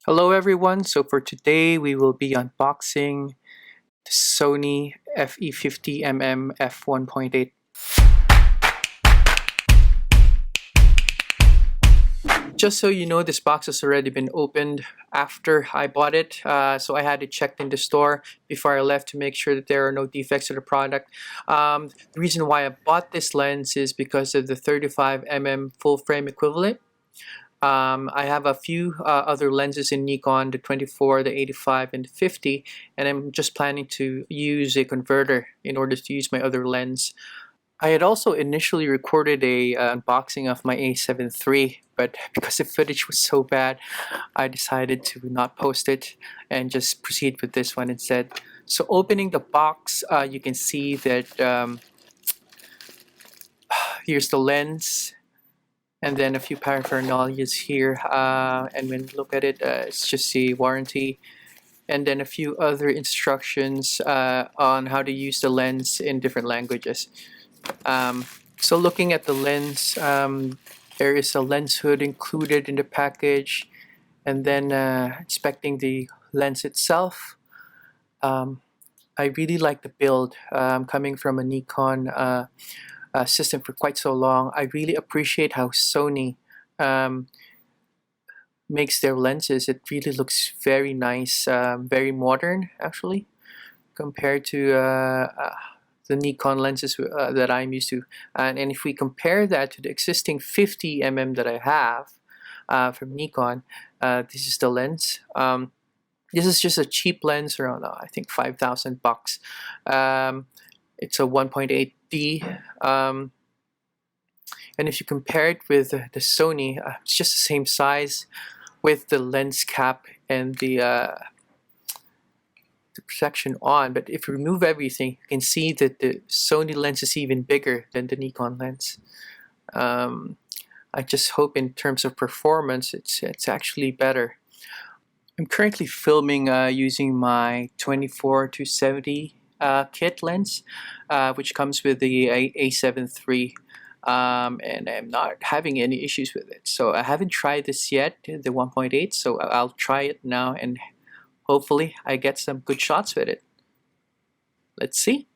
Hello everyone, so for today we will be unboxing the Sony FE 50mm f1.8. Just so you know, this box has already been opened after I bought it, so I had it checked in the store before I left to make sure that there are no defects to the product. The reason why I bought this lens is because of the 35mm full frame equivalent. I have a few other lenses in Nikon, the 24, the 85, and the 50, and I'm just planning to use a converter in order to use my other lens. I had also initially recorded a unboxing of my A7 III, but because the footage was so bad, I decided to not post it and just proceed with this one instead. So opening the box, you can see that here's the lens. And then a few paraphernalias here, and when you look at it, it's just the warranty, and then a few other instructions on how to use the lens in different languages. So looking at the lens, there is a lens hood included in the package, and then inspecting the lens itself. I really like the build. Coming from a Nikon system for quite so long, I really appreciate how Sony makes their lenses. It really looks very nice, very modern actually, compared to the Nikon lenses that I'm used to. And if we compare that to the existing 50mm that I have from Nikon, this is the lens. This is just a cheap lens around I think 5,000 bucks. It's a 1.8D, and if you compare it with the Sony, it's just the same size with the lens cap and the protection on. But if you remove everything, you can see that the Sony lens is even bigger than the Nikon lens. I just hope in terms of performance, it's actually better. I'm currently filming using my 24-70 kit lens, which comes with the A7 III, and I'm not having any issues with it. So I haven't tried this yet, the 1.8, so I'll try it now and hopefully I get some good shots with it. Let's see.